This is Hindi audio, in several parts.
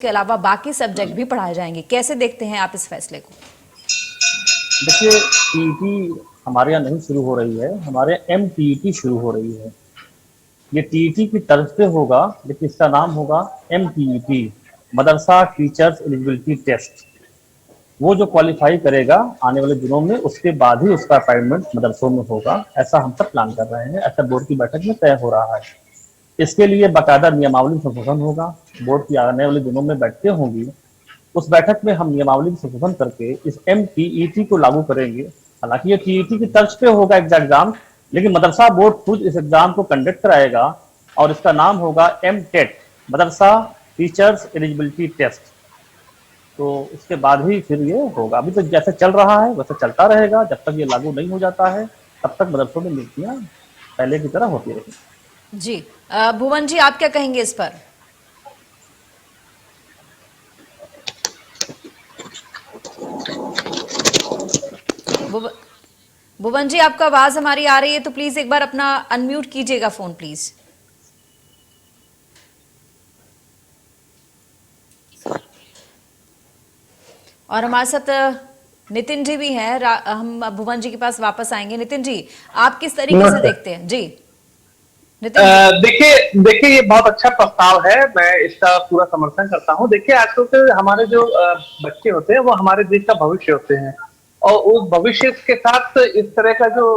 के अलावा बाकी सब्जेक्ट भी पढ़ाए जाएंगे। कैसे देखते हैं आप इस फैसले को? देखिए, टीईटी हमारे यहाँ नहीं शुरू हो रही है, हमारे यहाँ एमटीईटी शुरू हो रही है। ये टीईटी की तर्ज पे होगा, लेकिन इसका नाम होगा एमटीईटी, मदरसा टीचर्स एलिजिबिलिटी टेस्ट। वो जो क्वालिफाई करेगा आने वाले दिनों में, उसके बाद ही उसका अपॉइंटमेंट मदरसों में होगा। ऐसा हम सब प्लान कर रहे हैं, ऐसा बोर्ड की बैठक में तय हो रहा है। इसके लिए बाकायदा नियमावली में संशोधन होगा। बोर्ड की आने वाले दिनों में बैठकें होंगी, उस बैठक में हम नियमावली में संशोधन करके इस एमटीईटी को लागू करेंगे। हालांकि ये टीईटी की तर्ज पे होगा एग्जाम, लेकिन मदरसा बोर्ड खुद इस एग्जाम को कंडक्ट कराएगा और इसका नाम होगा एम टेट, मदरसा टीचर्स एलिजिबिलिटी टेस्ट। तो उसके बाद ही फिर ये होगा। अभी तो जैसे चल रहा है वैसे चलता रहेगा, जब तक ये लागू नहीं हो जाता है तब तक मदरसों में नियुक्तियां पहले की तरह होती रहेंगी। जी, भुवन जी आप क्या कहेंगे इस पर? भुवन जी, आपका आवाज हमारी आ रही है तो प्लीज एक बार अपना अनम्यूट कीजिएगा फोन प्लीज। और हमारे साथ नितिन जी भी हैं। हम भुवन जी के पास वापस आएंगे। नितिन जी, आप किस तरीके से देखते हैं? जी नितिन जी। देखिए देखिए, ये बहुत अच्छा प्रस्ताव है, मैं इसका पूरा समर्थन करता हूँ। देखिए, आजकल के हमारे जो बच्चे होते हैं वो हमारे देश का भविष्य होते हैं, और उस भविष्य के साथ इस तरह का जो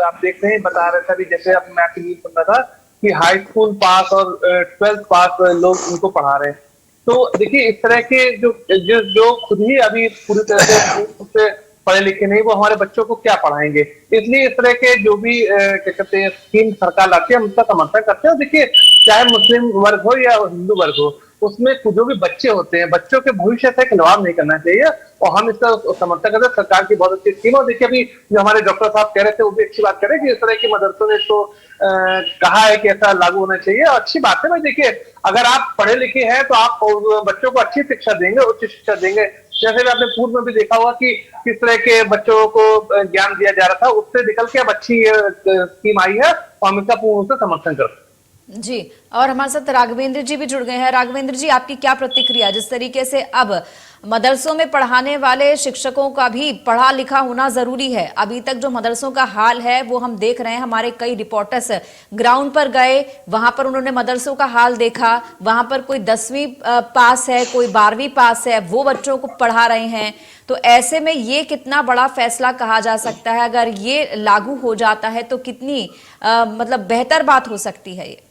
आप देख रहे हैं, बता रहे थे अभी, जैसे अब मैं टीवी सुन रहा था कि हाई स्कूल पास और 12th पास लोग उनको पढ़ा रहे हैं। तो देखिए, इस तरह के जो खुद ही अभी पूरी तरह से पढ़े लिखे नहीं, वो हमारे बच्चों को क्या पढ़ाएंगे। इसलिए इस तरह के जो भी क्या कहते हैं स्कीम सरकार लाती है, हम उसका समर्थन करते हैं। और देखिए, चाहे मुस्लिम वर्ग हो या हिंदू वर्ग हो, उसमें जो भी बच्चे होते हैं, बच्चों के भविष्य से खिलवाड़ नहीं करना चाहिए, और हम इसका समर्थन करते हैं। सरकार की बहुत अच्छी स्कीम। और देखिए, अभी जो हमारे डॉक्टर साहब कह रहे थे वो भी अच्छी बात कह रहे हैं कि इस तरह की मदरसों ने तो कहा है कि ऐसा लागू होना चाहिए, और अच्छी बात है। भाई देखिए, अगर आप पढ़े लिखे हैं तो आप बच्चों को अच्छी शिक्षा देंगे, उच्च शिक्षा देंगे। जैसे भी आपने पूर्व में भी देखा होगा कि किस तरह के बच्चों को ज्ञान दिया जा रहा था, उससे निकल के अब अच्छी स्कीम आई है, और हम इसका पूर्ण रूप से समर्थन करते हैं। जी, और हमारे साथ राघवेंद्र जी भी जुड़ गए हैं। राघवेंद्र जी, आपकी क्या प्रतिक्रिया? जिस तरीके से अब मदरसों में पढ़ाने वाले शिक्षकों का भी पढ़ा लिखा होना जरूरी है। अभी तक जो मदरसों का हाल है वो हम देख रहे हैं। हमारे कई रिपोर्टर्स ग्राउंड पर गए, वहां पर उन्होंने मदरसों का हाल देखा। वहां पर कोई 10वीं पास है, कोई 12वीं पास है, वो बच्चों को पढ़ा रहे हैं। तो ऐसे में ये कितना बड़ा फैसला कहा जा सकता है? अगर ये लागू हो जाता है तो कितनी मतलब बेहतर बात हो सकती है ये?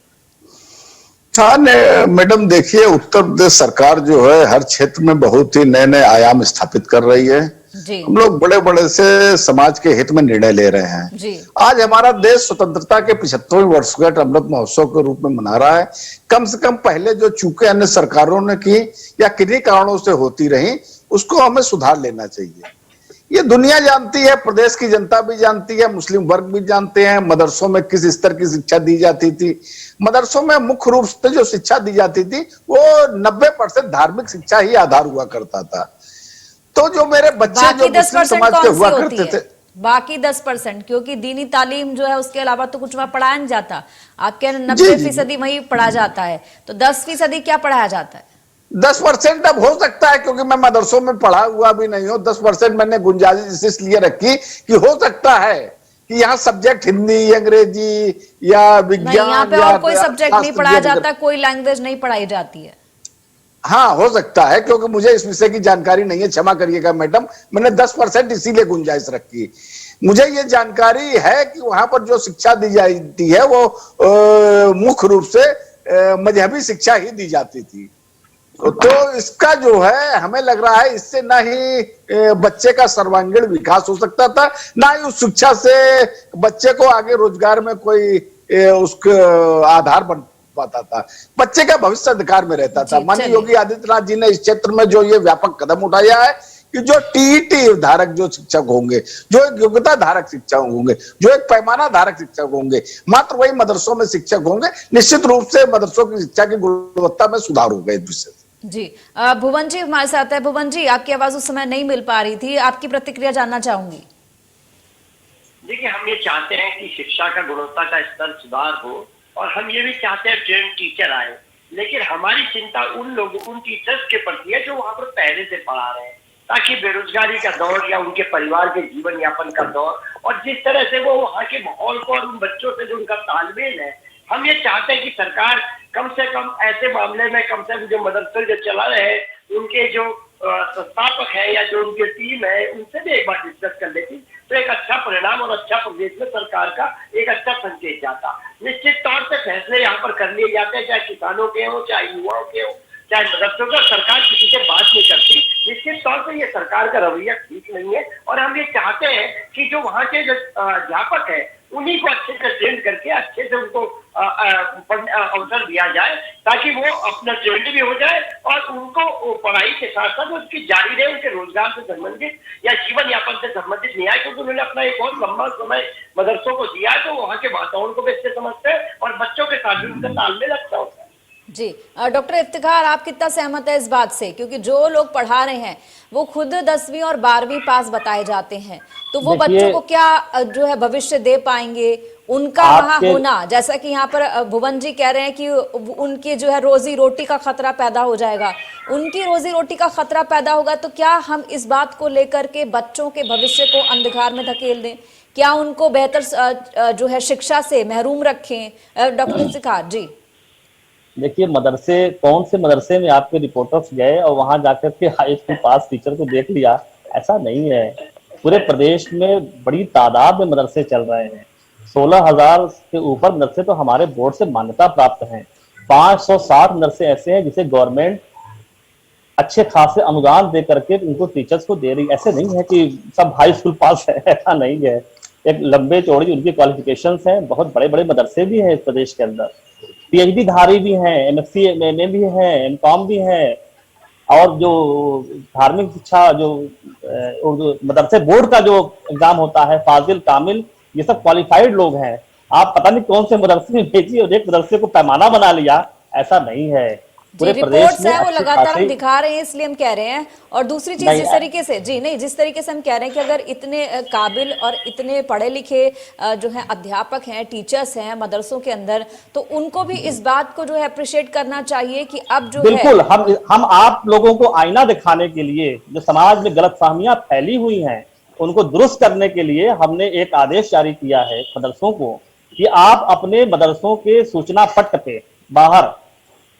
हाँ मैडम, देखिए, उत्तर प्रदेश सरकार जो है हर क्षेत्र में बहुत ही नए नए आयाम स्थापित कर रही है। जी। हम लोग बड़े बड़े से समाज के हित में निर्णय ले रहे हैं। जी। आज हमारा देश स्वतंत्रता के 75वें वर्षगांठ अमृत महोत्सव के रूप में मना रहा है। कम से कम पहले जो चूकें अन्य सरकारों ने की या किन्हीं कारणों से होती रही, उसको हमें सुधार लेना चाहिए। ये दुनिया जानती है, प्रदेश की जनता भी जानती है, मुस्लिम वर्ग भी जानते हैं मदरसों में किस स्तर की शिक्षा दी जाती थी। मदरसों में मुख्य रूप से जो शिक्षा दी जाती थी वो 90% धार्मिक शिक्षा ही आधार हुआ करता था। तो जो मेरे बच्चे जो मुस्लिम समाज के हुआ करते थे, बाकी 10%, क्योंकि दीनी तालीम जो है उसके अलावा तो कुछ वहां पढ़ाया नहीं जाता। आपके 90% वही पढ़ा जाता है, तो 10% क्या पढ़ाया जाता है? 10% अब हो सकता है, क्योंकि मैं मदरसों में पढ़ा हुआ भी नहीं हूं। 10% मैंने गुंजाइश इसलिए रखी कि हो सकता है कि यहाँ सब्जेक्ट हिंदी, अंग्रेजी या विज्ञान, यहाँ पे और कोई सब्जेक्ट नहीं पढ़ाया जाता, कोई लैंग्वेज नहीं पढ़ाई जाती है। हाँ, हो सकता है, क्योंकि मुझे इस विषय की जानकारी नहीं है, क्षमा करिएगा मैडम। मैंने 10% इसीलिए गुंजाइश रखी। मुझे ये जानकारी है कि वहां पर जो शिक्षा दी जाती है वो मुख्य रूप से मजहबी शिक्षा ही दी जाती थी। तो इसका जो है हमें लग रहा है इससे ना ही बच्चे का सर्वांगीण विकास हो सकता था, ना ही उस शिक्षा से बच्चे को आगे रोजगार में कोई उसका आधार बन पाता था। बच्चे का भविष्य अधिकार में रहता था। माननीय योगी आदित्यनाथ जी ने इस क्षेत्र में जो ये व्यापक कदम उठाया है कि जो टीईटी धारक जो शिक्षक होंगे, जो एक योग्यता धारक शिक्षक होंगे, जो एक पैमाना धारक शिक्षक होंगे, मात्र वही मदरसों में शिक्षक होंगे। निश्चित रूप से मदरसों की शिक्षा की गुणवत्ता में सुधार होगा इस विषय। जी, भुवन जी हमारे साथ है। भुवन जी, आपकी आवाज उस समय नहीं मिल पा रही थी, आपकी प्रतिक्रिया जानना चाहूंगी। देखिए, हम ये चाहते हैं कि शिक्षा का गुणवत्ता का स्तर सुधार हो, और हम ये भी चाहते हैं ट्रेन टीचर आए। लेकिन हमारी चिंता उन टीचर्स के प्रति है जो वहां पर पहले से पढ़ा रहे हैं, ताकि बेरोजगारी का दौर या उनके परिवार के जीवन यापन का दौर और जिस तरह से वो वहाँ के माहौल को और उन बच्चों से जो उनका तालमेल है, हम ये चाहते हैं कि सरकार कम से कम ऐसे मामले में कम से कम जो मदरसे जो चला रहे हैं उनके जो संस्थापक है या जो उनकी टीम है उनसे भी एक बार डिस्कस कर लेती तो एक अच्छा परिणाम और अच्छा प्रदेश में सरकार का एक अच्छा संकेत जाता। निश्चित तौर से फैसले यहाँ पर कर लिए जाते हैं, चाहे किसानों के हो, चाहे युवाओं के हो, चाहे मदरसों का, सरकार किसी से बात नहीं करती। निश्चित तौर पर ये सरकार का रवैया ठीक नहीं है और हम ये चाहते हैं कि जो वहाँ के जो अध्यापक है उन्हीं को अच्छे से ट्रेन करके अच्छे से उनको अवसर दिया जाए ताकि वो अपना ट्रेंड भी हो जाए और उनको पढ़ाई के साथ साथ उसकी जारी रहे, उनके रोजगार से संबंधित या जीवन यापन से संबंधित नहीं आए, क्योंकि उन्होंने अपना एक बहुत लंबा समय मदरसों को दिया है तो वहाँ के वातावरण को भी अच्छे समझते हैं और बच्चों के साथ भी उनका तालमेल अच्छा होता है। जी डॉक्टर इफ्तिखार, आप कितना सहमत है इस बात से, क्योंकि जो लोग पढ़ा रहे हैं वो खुद 10वीं और 12वीं पास बताए जाते हैं, तो वो बच्चों को क्या जो है भविष्य दे पाएंगे? उनका वहां होना, जैसा कि यहाँ पर भुवन जी कह रहे हैं कि उनकी जो है रोजी रोटी का खतरा पैदा हो जाएगा, उनकी रोजी रोटी का खतरा पैदा होगा तो क्या हम इस बात को लेकर के बच्चों के भविष्य को अंधकार में धकेल दें? क्या उनको बेहतर जो है शिक्षा से महरूम रखें? डॉक्टर इफ्तिखार जी। देखिए, मदरसे, कौन से मदरसे में आपके रिपोर्टर्स गए और वहां जाकर के हाई स्कूल पास टीचर को देख लिया? ऐसा नहीं है। पूरे प्रदेश में बड़ी तादाद में मदरसे चल रहे हैं। 16,000 के ऊपर मदरसे तो हमारे बोर्ड से मान्यता प्राप्त हैं। 560 मदरसे ऐसे हैं जिसे गवर्नमेंट अच्छे खासे अनुदान दे करके उनको टीचर्स को दे रही। ऐसे नहीं है कि सब हाई स्कूल पास है, ऐसा नहीं है। एक लंबे चौड़ी उनकी क्वालिफिकेशंस हैं। बहुत बड़े बड़े मदरसे भी हैं इस प्रदेश के अंदर, पीएचडी धारी भी हैं, एमएससी एमए भी हैं, एमकॉम भी हैं, और जो धार्मिक शिक्षा जो उर्दू मदरसे बोर्ड का जो एग्जाम होता है, फाजिल, कामिल, ये सब क्वालिफाइड लोग हैं। आप पता नहीं कौन से मदरसे में भेजिए और एक मदरसे को पैमाना बना लिया, ऐसा नहीं है। पूरे प्रदेश में वो लगातार हम दिखा रहे हैं, इसलिए हम कह रहे हैं। और दूसरी चीज जिस तरीके से जिस तरीके से हम कह रहे हैं कि अगर इतने काबिल और इतने पढ़े लिखे जो है अध्यापक हैं, टीचर्स हैं मदरसों के अंदर, तो उनको भी इस बात को जो है अप्रिशिएट करना चाहिए कि अब जो बिल्कुल हम आप लोगों को आईना दिखाने के लिए, जो समाज में गलतफहमियां फैली हुई हैं उनको दुरुस्त करने के लिए हमने एक आदेश जारी किया है मदरसों को कि आप अपने मदरसों के सूचना पट्ट पे बाहर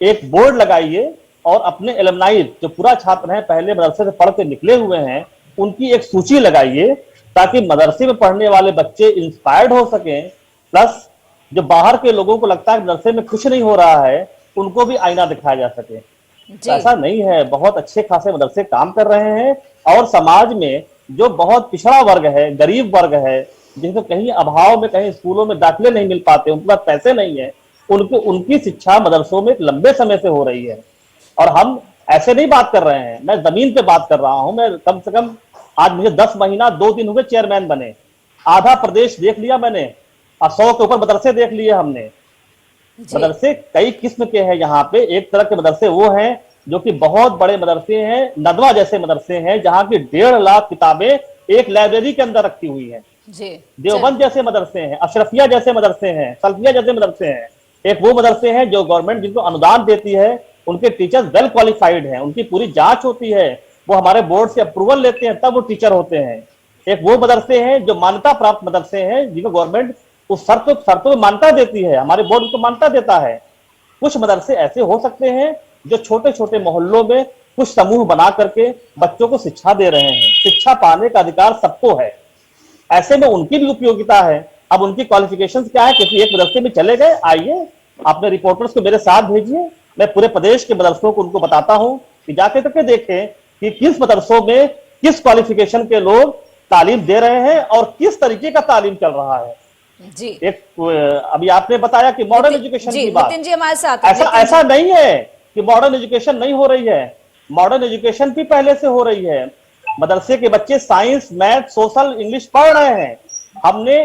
एक बोर्ड लगाइए और अपने एलुमनाई जो पूरा छात्र हैं, पहले मदरसे से पढ़ के निकले हुए हैं, उनकी एक सूची लगाइए ताकि मदरसे में पढ़ने वाले बच्चे इंस्पायर्ड हो सकें। प्लस जो बाहर के लोगों को लगता है मदरसे में कुछ नहीं हो रहा है, उनको भी आईना दिखाया जा सके। ऐसा नहीं है, बहुत अच्छे खासे मदरसे काम कर रहे हैं और समाज में जो बहुत पिछड़ा वर्ग है, गरीब वर्ग है, जिनको कहीं अभाव में, कहीं स्कूलों में दाखिले नहीं मिल पाते, उनके पास पैसे नहीं है, उनकी शिक्षा मदरसों में लंबे समय से हो रही है। और हम ऐसे नहीं बात कर रहे हैं, मैं जमीन पे बात कर रहा हूं। मैं कम से कम आज मुझे 10 महीना 2 दिन हुए चेयरमैन बने, आधा प्रदेश देख लिया मैंने और 100 के ऊपर मदरसे देख लिए हमने। मदरसे कई किस्म के हैं यहाँ पे। एक तरह के मदरसे वो हैं जो कि बहुत बड़े मदरसे हैं, नदवा जैसे मदरसे हैं जहाँ की 1.5 लाख किताबें एक लाइब्रेरी के अंदर रखी हुई है। देवबंद जैसे मदरसे हैं, अशरफिया जैसे मदरसे हैं, सल्फिया जैसे मदरसे हैं। एक वो मदरसे हैं जो गवर्नमेंट जिनको अनुदान देती है, उनके टीचर्स वेल क्वालिफाइड हैं, उनकी पूरी जांच होती है, वो हमारे बोर्ड से अप्रूवल लेते हैं तब वो टीचर होते हैं। एक वो मदरसे हैं जो मान्यता प्राप्त मदरसे हैं जिनको गवर्नमेंट उस शर्तों में मान्यता देती है, हमारे बोर्ड को मान्यता देता है। कुछ मदरसे ऐसे हो सकते हैं जो छोटे छोटे मोहल्लों में कुछ समूह बना करके बच्चों को शिक्षा दे रहे हैं। शिक्षा पाने का अधिकार सबको है, ऐसे में उनकी भी उपयोगिता है। अब उनकी क्वालिफिकेशंस क्या है? किसी एक मदरसे में चले गए, आइए अपने रिपोर्टर्स को मेरे साथ भेजिए, मैं पूरे प्रदेश के मदरसों को उनको बताता हूं कि जाके तक देखें कि किस मदरसों में किस क्वालिफिकेशन के लोग तालीम दे रहे हैं और किस तरीके का तालीम चल रहा है। जी एक अभी आपने बताया कि मॉडर्न एजुकेशन की बात, जी हमारे साथ ऐसा नहीं है कि मॉडर्न एजुकेशन नहीं हो रही है। मॉडर्न एजुकेशन भी पहले से हो रही है। मदरसे के बच्चे साइंस, मैथ, सोशल, इंग्लिश पढ़ रहे हैं। हमने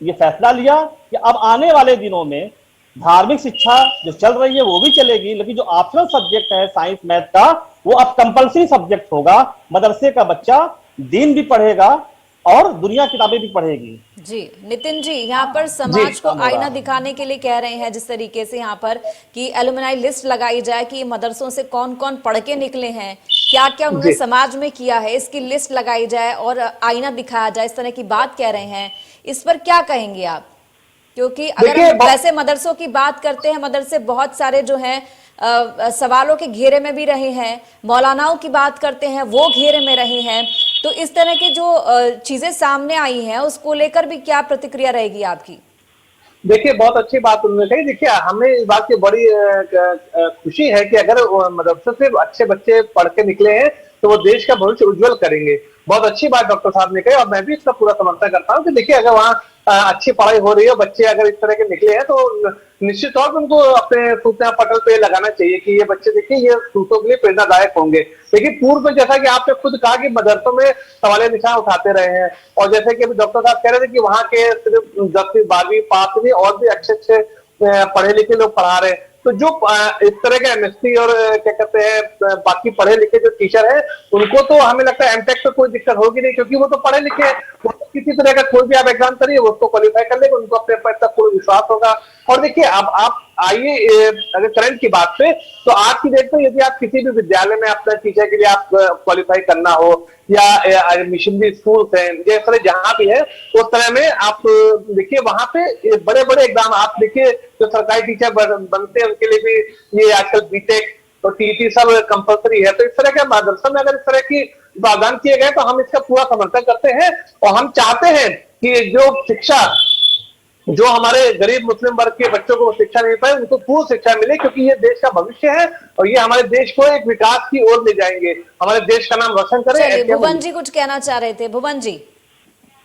ये फैसला लिया कि अब आने वाले दिनों में धार्मिक शिक्षा जो चल रही है वो भी चलेगी, लेकिन जो ऑप्शनल सब्जेक्ट है साइंस मैथ का, वो अब कंपल्सरी सब्जेक्ट होगा। मदरसे का बच्चा दीन भी पढ़ेगा, और दुनिया किताबें भी पढ़ेगी। जी नितिन जी, यहाँ पर समाज को आईना दिखाने के लिए कह रहे हैं जिस तरीके से यहाँ पर कि एलुमनाई लिस्ट लगाई जाए कि मदरसों से कौन कौन पढ़ के निकले हैं, क्या क्या उन्होंने समाज में किया है, इसकी लिस्ट लगाई जाए और आईना दिखाया जाए, इस तरह की बात कह रहे हैं। इस पर क्या कहेंगे आप? क्योंकि अगर हम वैसे मदरसों की बात करते हैं, मदरसे बहुत सारे जो हैं सवालों के घेरे में भी रहे हैं, मौलानाओं की बात करते हैं वो घेरे में रहे हैं, तो इस तरह की जो चीजें सामने आई हैं उसको लेकर भी क्या प्रतिक्रिया रहेगी आपकी? देखिए, बहुत अच्छी बात उन्होंने कही। देखिए, हमें इस बात की बड़ी खुशी है कि अगर मदरसे से अच्छे बच्चे पढ़ के निकले हैं तो वो देश का भविष्य उज्जवल करेंगे। बहुत अच्छी बात डॉक्टर साहब ने कही और मैं भी इसका पूरा समर्थन करता हूँ कि देखिए, अगर वहाँ अच्छी पढ़ाई हो रही है, बच्चे अगर इस तरह के निकले हैं तो निश्चित तौर पर उनको अपने सूचना पटल पे लगाना चाहिए कि ये बच्चे देखिए ये दूसरों के लिए प्रेरणादायक होंगे। लेकिन पूर्व में जैसा कि आपने खुद कहा कि मदरसों में सवालिया निशान उठाते रहे हैं और जैसे कि अभी डॉक्टर साहब कह रहे थे कि वहाँ के सिर्फ 10वीं 12वीं पास नहीं और भी अच्छे अच्छे पढ़े लिखे लोग पढ़ा रहे हैं। तो जो इस तरह के एमएससी और क्या कहते हैं बाकी पढ़े लिखे जो टीचर हैं उनको तो हमें लगता है एमटेक पे कोई दिक्कत होगी नहीं, क्योंकि वो तो पढ़े लिखे हैं, वो तो किसी तरह का कोई भी आप एग्जाम करिए वो उसको क्वालिफाई कर लेगा, उनको अपने पर तक पूरा विश्वास होगा। और देखिए, अब आप आइए अगर करंट की बात पे, तो आज की डेट में यदि आप किसी भी विद्यालय में अपना टीचर के लिए आप क्वालिफाई करना हो या मिशनरी स्कूल है ये तरह जहां भी है उस तरह में आप देखिए वहां पे बड़े बड़े एग्जाम आप देखिए, जो सरकारी टीचर बनते हैं उनके लिए भी ये आजकल बीटेक और टीईटी सब कंपलसरी है। तो इस तरह के मदरसा में अगर इस तरह की प्रावधान किए गए तो हम इसका पूरा समर्थन करते हैं और हम चाहते हैं कि जो शिक्षा जो हमारे गरीब मुस्लिम वर्ग के बच्चों को शिक्षा नहीं पाए उनको पूर्ण शिक्षा मिले, क्योंकि ये देश का भविष्य है और ये हमारे देश को एक विकास की ओर ले जाएंगे, हमारे देश का नाम रोशन करें। भुवन जी कुछ कहना चाह रहे थे। भुवन जी,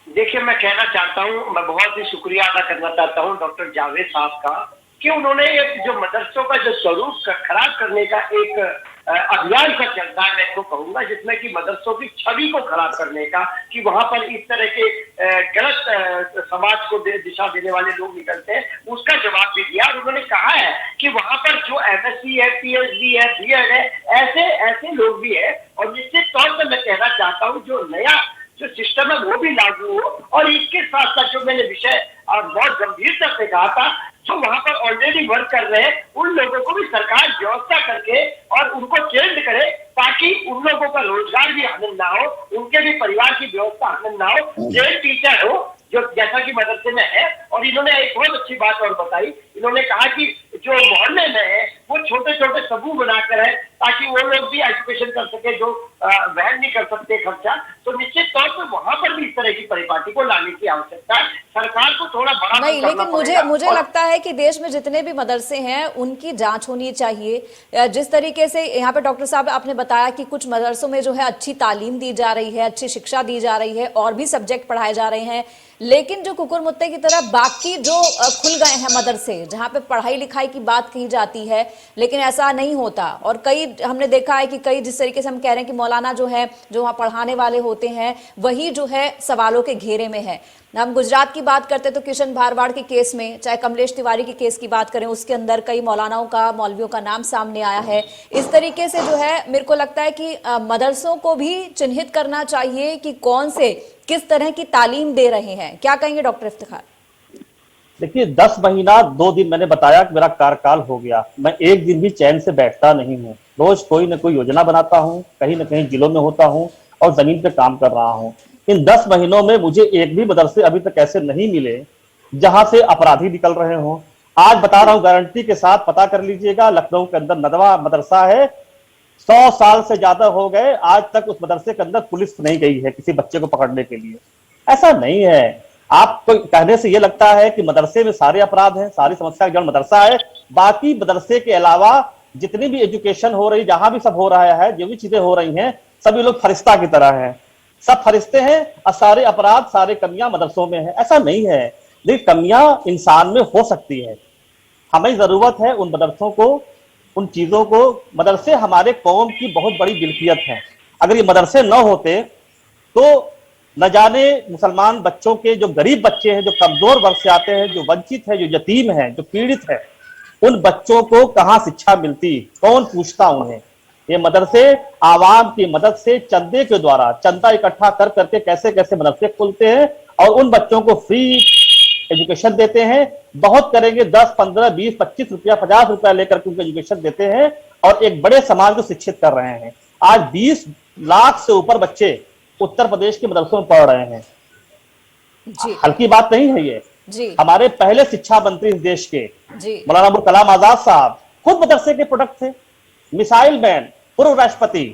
देखिए, मैं कहना चाहता हूँ, मैं बहुत ही शुक्रिया अदा करना चाहता हूँ डॉक्टर जावेद साहब का कि उन्होंने जो मदरसों का जो स्वरूप खराब करने का एक अभियान का चलता है, मैं इसको कहूंगा, जिसमें कि मदरसों की छवि को खराब करने का, कि वहां पर इस तरह के गलत समाज को दिशा देने वाले लोग निकलते हैं, उसका जवाब भी दिया। और उन्होंने कहा है कि वहां पर जो एमएससी है, पीएचडी है, बीएड है, ऐसे ऐसे लोग भी है। और निश्चित तौर पर मैं कहना चाहता हूँ जो नया जो सिस्टम है वो भी लागू हो, और इसके साथ साथ जो मैंने विषय बहुत गंभीरता से कहा था, जो वहां पर ऑलरेडी वर्क कर रहे हैं उन लोगों को भी सरकार व्यवस्था करके और उनको चेंज करे, ताकि उन लोगों का रोजगार भी हानि ना हो, उनके भी परिवार की व्यवस्था हानि ना हो। जो टीचर हो जो जैसा कि मदरसे में है, और इन्होंने एक बहुत अच्छी बात और बताई, इन्होंने कहा कि जो मोहल्ले में है वो छोटे छोटे समूह बनाकर है ताकि वो लोग भी एजुकेशन कर सके जो वहन नहीं कर सकते खर्चा। तो निश्चित तौर पर वहां पर भी इस तरह की परिपाटी को लाने की आवश्यकता है, सरकार को थोड़ा बड़ा नहीं, लेकिन मुझे लगता है कि देश में जितने भी मदरसे हैं उनकी जांच होनी चाहिए। जिस तरीके से यहाँ पे डॉक्टर साहब आपने बताया कि कुछ मदरसों में जो है अच्छी तालीम दी जा रही है, अच्छी शिक्षा दी जा रही है और भी सब्जेक्ट पढ़ाए जा रहे हैं, लेकिन जो कुकुर मुत्ते की तरह बाकी जो खुल गए हैं मदरसे जहां पे पढ़ाई लिखाई की बात कही जाती है लेकिन ऐसा नहीं होता, और कई हमने देखा है कि कई जिस तरीके से हम कह रहे हैं कि मौलाना जो है जो वहाँ पढ़ाने वाले होते हैं वही जो है सवालों के घेरे में है। हम गुजरात की बात करते तो किशन भारवाड़ के केस में, चाहे कमलेश तिवारी के केस की बात करें, उसके अंदर कई मौलानाओं का, मौलवियों का नाम सामने आया है। इस तरीके से जो है मेरे को लगता है कि मदरसों को भी चिन्हित करना चाहिए कि कौन से किस तरह की तालीम दे रहे हैं। क्या कहेंगे डॉक्टर इफ्तिखार? देखिए, 10 महीना 2 दिन मैंने बताया कि मेरा कार्यकाल हो गया, मैं एक दिन भी चैन से बैठता नहीं हूँ। रोज कोई ना कोई योजना बनाता हूँ, कहीं ना कहीं जिलों में होता हूँ और जमीन पे काम कर रहा हूँ। इन 10 महीनों में मुझे एक भी मदरसे अभी तक ऐसे नहीं मिले जहां से अपराधी निकल रहे हों। आज बता रहा हूं गारंटी के साथ, पता कर लीजिएगा, लखनऊ के अंदर नदवा मदरसा है, 100 साल से ज्यादा हो गए, आज तक उस मदरसे के अंदर पुलिस नहीं गई है किसी बच्चे को पकड़ने के लिए। ऐसा नहीं है। आपको कहने से यह लगता है कि मदरसे में सारे अपराध हैं, सारी समस्या का जड़ मदरसा है। बाकी मदरसे के अलावा जितनी भी एजुकेशन हो रही, जहां भी सब हो रहा है, जो भी चीजें हो रही हैं, सभी लोग फरिश्ता की तरह हैं, सब फरिश्ते हैं और सारे अपराध, सारे कमियां मदरसों में है। ऐसा नहीं है। लेकिन कमियां इंसान में हो सकती है। हमें जरूरत है उन मदरसों को, उन चीजों को। मदरसे हमारे कौम की बहुत बड़ी मिल्कियत है। अगर ये मदरसे न होते तो न जाने मुसलमान बच्चों के, जो गरीब बच्चे हैं, जो कमजोर वर्ग से आते हैं, जो वंचित है, जो यतीम है, जो पीड़ित है, उन बच्चों को कहां शिक्षा मिलती, कौन पूछता उन्हें। ये मदरसे आवाम की मदद से चंदे के द्वारा चंदा इकट्ठा कर करके कैसे कैसे मदरसे खोलते हैं और उन बच्चों को फ्री एजुकेशन देते हैं। बहुत करेंगे 10, 15, 20, 25 रुपया, 50 रुपया लेकर के उनको एजुकेशन देते हैं और एक बड़े समाज को शिक्षित कर रहे हैं। आज 20 लाख से ऊपर बच्चे उत्तर प्रदेश के मदरसों में पढ़ रहे हैं। जी हल्की बात नहीं है ये। जी हमारे पहले शिक्षा मंत्री इस देश के जी मौलाना अबुल कलाम आजाद साहब खुद मदरसे के प्रोडक्ट थे। मिसाइल मैन पूर्व राष्ट्रपति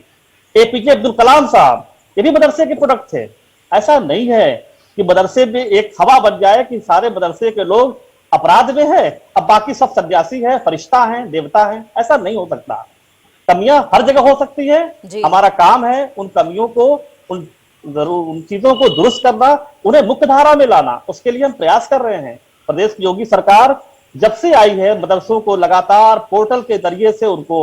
एपीजे अब्दुल कलाम साहब ये भी मदरसे के प्रोडक्ट थे। ऐसा नहीं है कि मदरसे में एक हवा बन जाए कि सारे मदरसे के लोग अपराध में है, अब बाकी सब सन्यासी है, फरिश्ता हैं, देवता हैं। ऐसा नहीं हो सकता। कमियां हर जगह हो सकती है। हमारा काम है उन कमियों को, उन चीजों को दुरुस्त करना, उन्हें मुख्य धारा में लाना। उसके लिए हम प्रयास कर रहे हैं। प्रदेश की योगी सरकार जब से आई है मदरसों को लगातार पोर्टल के जरिए से उनको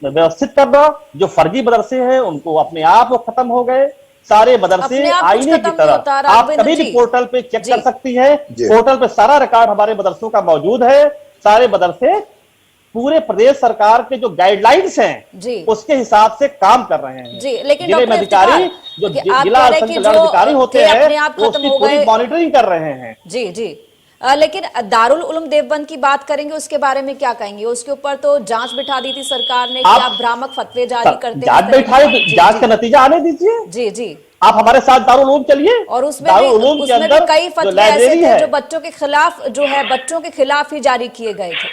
व्यवस्थित करना। जो फर्जी मदरसे हैं उनको अपने आप वो खत्म हो गए। सारे मदरसे आईने की तरह आप कभी भी पोर्टल पे चेक कर सकती है। पोर्टल पे सारा रिकॉर्ड हमारे मदरसों का मौजूद है। सारे मदरसे पूरे प्रदेश सरकार के जो गाइडलाइंस हैं उसके हिसाब से काम कर रहे हैं। जी, लेकिन जिले में अधिकारी जो जिला अधिकारी होते हैं वो उसकी पूरी मॉनिटरिंग कर रहे हैं। जी जी लेकिन दारुल उलूम देवबंद की बात करेंगे, उसके बारे में क्या कहेंगे? उसके ऊपर तो जांच बिठा दी थी सरकार ने कि आप भ्रामक फतवे जारी करते हैं। जांच बिठाई, जांच का नतीजा आने दीजिए। जी जी आप हमारे साथ दारुल उलूम चलिए। और उसमें भी कई फतवे ऐसे थे जो बच्चों के खिलाफ बच्चों के खिलाफ ही जारी किए गए थे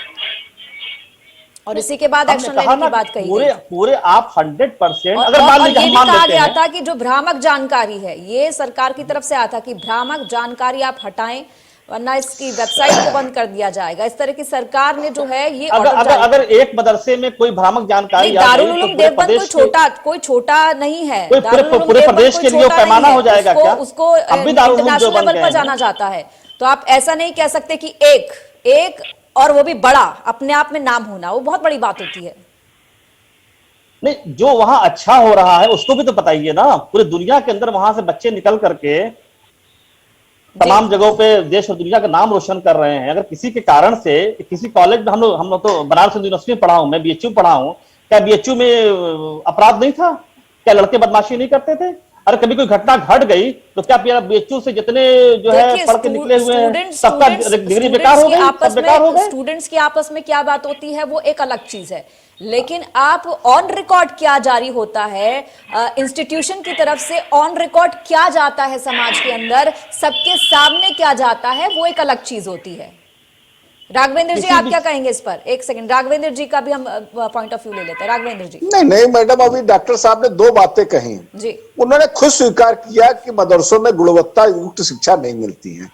और इसी के बाद एक्शन लेने की बात कही पूरे आप 100% अगर मान लीजिए ये भी कहा गया था कि जो भ्रामक जानकारी है, ये सरकार की तरफ से आया था कि भ्रामक जानकारी आप हटाएं वरना इसकी वेबसाइट को बंद कर दिया जाएगा। इस तरह की सरकार ने जो है ये अगर एक मदरसे में कोई भ्रामक जानकारी दारुल उलूम देवबंद कोई छोटा नहीं है। पूरे प्रदेश के लिए पैमाना हो जाएगा क्या? उसको इंटरनेशनल लेवल पर जाना जाता है। तो आप ऐसा नहीं कह सकते कि एक और वो भी बड़ा अपने आप में नाम होना वो बहुत बड़ी बात होती है। नहीं, जो वहां अच्छा हो रहा है उसको भी तो बताइए ना। पूरी दुनिया के अंदर वहां से बच्चे निकल करके तमाम जगहों पे देश और दुनिया का नाम रोशन कर रहे हैं। अगर किसी के कारण से किसी कॉलेज में हम लोग तो बनारस यूनिवर्सिटी में पढ़ा हूं, मैं बीएचयू पढ़ा हूं। क्या बीएचयू में अपराध नहीं था? क्या लड़के बदमाशी नहीं करते थे? अरे कभी कोई घटना घट गई तो क्या बीएचयू से जितने जो है पढ़ के निकले हुए हैं सबका डिग्री बेकार हो गई? स्टूडेंट्स की आपस में क्या बात होती है वो एक अलग चीज है, लेकिन आप ऑन रिकॉर्ड क्या जारी होता है इंस्टीट्यूशन की तरफ से, ऑन रिकॉर्ड क्या जाता है समाज के अंदर, सबके सामने क्या जाता है, वो एक अलग चीज होती है। राघवेंद्र जी आप क्या कहेंगे इस पर? एक सेकंड, राघवेंद्र जी का भी हम पॉइंट ऑफ व्यू ले लेते हैं। राघवेंद्र जी। नहीं मैडम, अभी डॉक्टर साहब ने दो बातें कही जी। उन्होंने खुद स्वीकार किया कि मदरसों में गुणवत्ता युक्त शिक्षा नहीं मिलती है।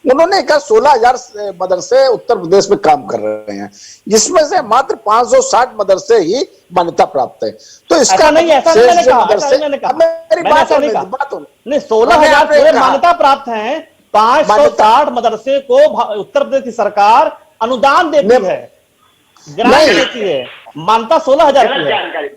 उन्होंने कहा 16,000 मदरसे उत्तर प्रदेश में काम कर रहे हैं, जिसमें से मात्र 560 मदरसे ही मान्यता प्राप्त है। तो इसका नहीं, ऐसा मैंने कहा मेरी बात नहीं, 16,000 मान्यता प्राप्त है। 560 मदरसे को उत्तर प्रदेश की सरकार अनुदान देती है, ग्रांट देती है। मान्यता 16,000 की है।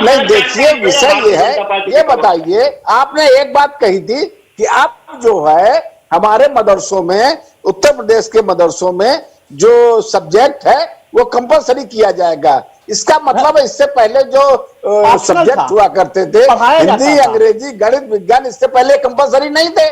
नहीं, देखिए विषय ये है, ये बताइए, आपने एक बात कही थी कि आप जो है हमारे मदरसों में, उत्तर प्रदेश के मदरसों में जो सब्जेक्ट है वो कंपलसरी किया जाएगा। इसका मतलब है इससे पहले जो सब्जेक्ट हुआ करते थे हिंदी, अंग्रेजी, गणित, विज्ञान, इससे पहले कंपलसरी नहीं थे।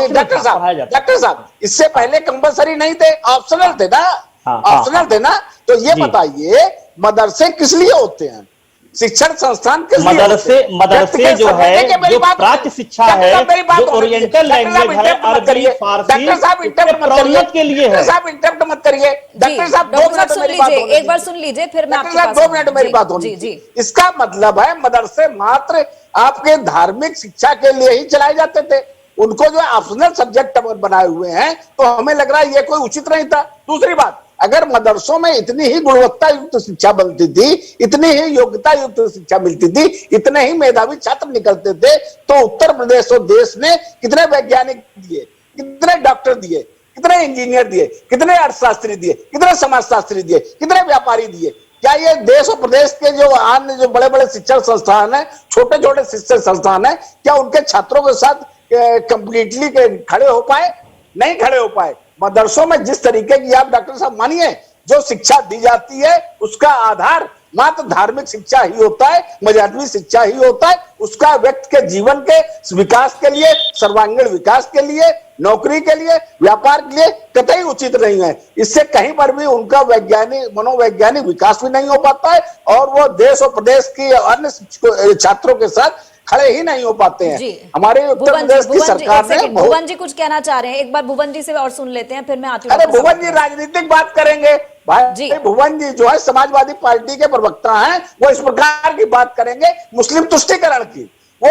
डॉक्टर साहब इससे पहले कंपलसरी नहीं थे, ऑप्शनल थे ना, ऑप्शनल थे ना। तो ये बताइए मदरसे किस लिए होते हैं? शिक्षण संस्थान के मदरसे जो है जो प्राच्य शिक्षा है, जो ओरिएंटल लैंग्वेज है, अरबी, फारसी, प्रोन्नत के लिए है। साहब इंटरप्ट मत करिए। डॉक्टर साहब 2 मिनट मेरी बात होने दीजिए, एक बार सुन लीजिए, फिर मैं आपके पास 2 मिनट मेरी बात होनी चाहिए। इसका मतलब है मदरसे मात्र आपके धार्मिक शिक्षा के लिए ही चलाए जाते थे। उनको जो ऑप्शनल सब्जेक्ट बनाए हुए हैं तो हमें लग रहा है ये कोई उचित नहीं था। दूसरी बात, अगर मदरसों में इतनी ही गुणवत्ता युक्त शिक्षा बनती थी, इतनी ही योग्यता युक्त शिक्षा मिलती थी, इतने ही मेधावी छात्र निकलते थे, तो उत्तर प्रदेश और देश ने कितने वैज्ञानिक दिए, कितने डॉक्टर दिए, कितने इंजीनियर दिए, कितने अर्थशास्त्री दिए, कितने समाजशास्त्री दिए, कितने व्यापारी दिए। क्या ये देश और प्रदेश के जो अन्य जो बड़े बड़े शिक्षण संस्थान है, छोटे छोटे शिक्षण संस्थान है, क्या उनके छात्रों के साथ कंप्लीटली खड़े हो पाए? नहीं खड़े हो पाए। मदरसों में जिस तरीके की, आप डॉक्टर साहब मानिए, जो शिक्षा दी जाती है उसका आधार मात्र धार्मिक शिक्षा ही होता है, मजहबी शिक्षा ही होता है। उसका व्यक्ति के जीवन के विकास के लिए, सर्वांगीण विकास के लिए, नौकरी के लिए, व्यापार के लिए कतई उचित नहीं है। इससे कहीं पर भी उनका वैज्ञानिक मनोवैज्ञानिक विकास भी नहीं हो पाता है और वो देश और प्रदेश की अन्य छात्रों के साथ खड़े ही नहीं हो पाते हैं। हमारे उत्तर प्रदेश की सरकार ने भुवन जी कुछ कहना चाह रहे हैं, एक बार भुवन जी से और सुन लेते हैं, फिर मैं आती हूँ। अरे भुवन जी राजनीतिक बात करेंगे भाई, भुवन जी जो है समाजवादी पार्टी के प्रवक्ता हैं, वो इस प्रकार की बात करेंगे मुस्लिम तुष्टीकरण की, वो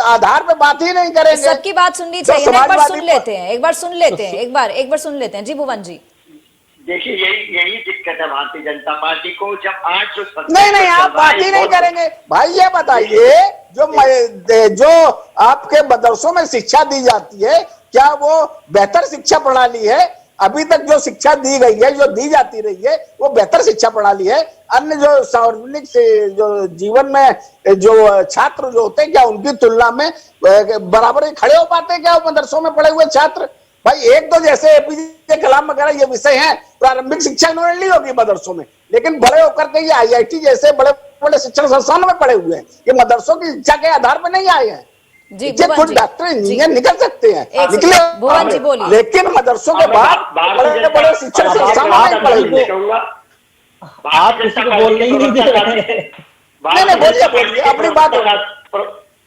आधार पे बात ही नहीं करेंगे। सबकी बात सुननी चाहिए, एक बार सुन लेते हैं, एक बार सुन लेते हैं जी भुवन जी। देखिए यही दिक्कत है भारतीय जनता पार्टी को, जब आज जो नहीं आप बात ही नहीं करेंगे भाई। ये बताइए जो आपके मदरसों में शिक्षा दी जाती है, क्या वो बेहतर शिक्षा प्रणाली है? अभी तक जो शिक्षा दी गई है, जो दी जाती रही है, वो बेहतर शिक्षा प्रणाली है? अन्य जो सार्वजनिक जो जीवन में जो छात्र जो होते हैं, क्या उनकी तुलना में बराबर खड़े हो पाते हैं क्या वो मदरसों में पढ़े हुए छात्र? भाई एक तो जैसे एपीजे कलाम वगैरह ये विषय हैं, प्रारंभिक शिक्षा इन्होंने ली होगी मदरसों में, लेकिन बड़े होकर के ये आईआईटी जैसे बड़े बड़े शिक्षण संस्थानों में पढ़े हुए हैं। ये मदरसों की शिक्षा के आधार पर नहीं आए हैं। जी कुछ डॉक्टर इंजीनियर निकल सकते हैं, निकले, भुवन जी बोलिए। लेकिन मदरसों के बाद बड़े बड़े शिक्षण संस्थानों में पढ़े हुए। आप किसी को बोलने ही नहीं दे रहे। नहीं बोलिए अपनी बात।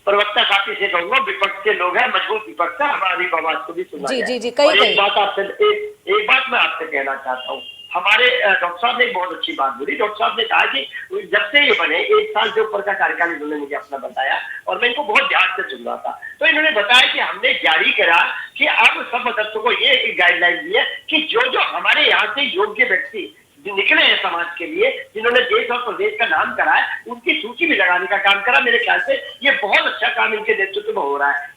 प्रवक्ता साथी से कहूंगा, विपक्ष के लोग हैं, मजबूत विपक्ष है, हमारी आवाज को भी सुना जी जाए। जी जी कही एक बात मैं आपसे कहना चाहता हूँ। हमारे डॉक्टर साहब ने एक बहुत अच्छी बात बोली। डॉक्टर साहब ने कहा कि जब से ये बने 1 साल से ऊपर का कार्यकाल इन्होंने मुझे अपना बताया और मैं इनको बहुत ध्यान से सुन रहा था, तो इन्होंने बताया कि हमने जारी करा कि अब सब मदरसों को ये गाइडलाइन दी है कि जो हमारे यहाँ से योग्य व्यक्ति निकले हैं समाज के लिए, जिन्होंने देश और प्रदेश का नाम करा है, उनकी सूची भी लगाने का काम करा। मेरे ख्याल से ये बहुत अच्छा काम इनके नेतृत्व में हो रहा है।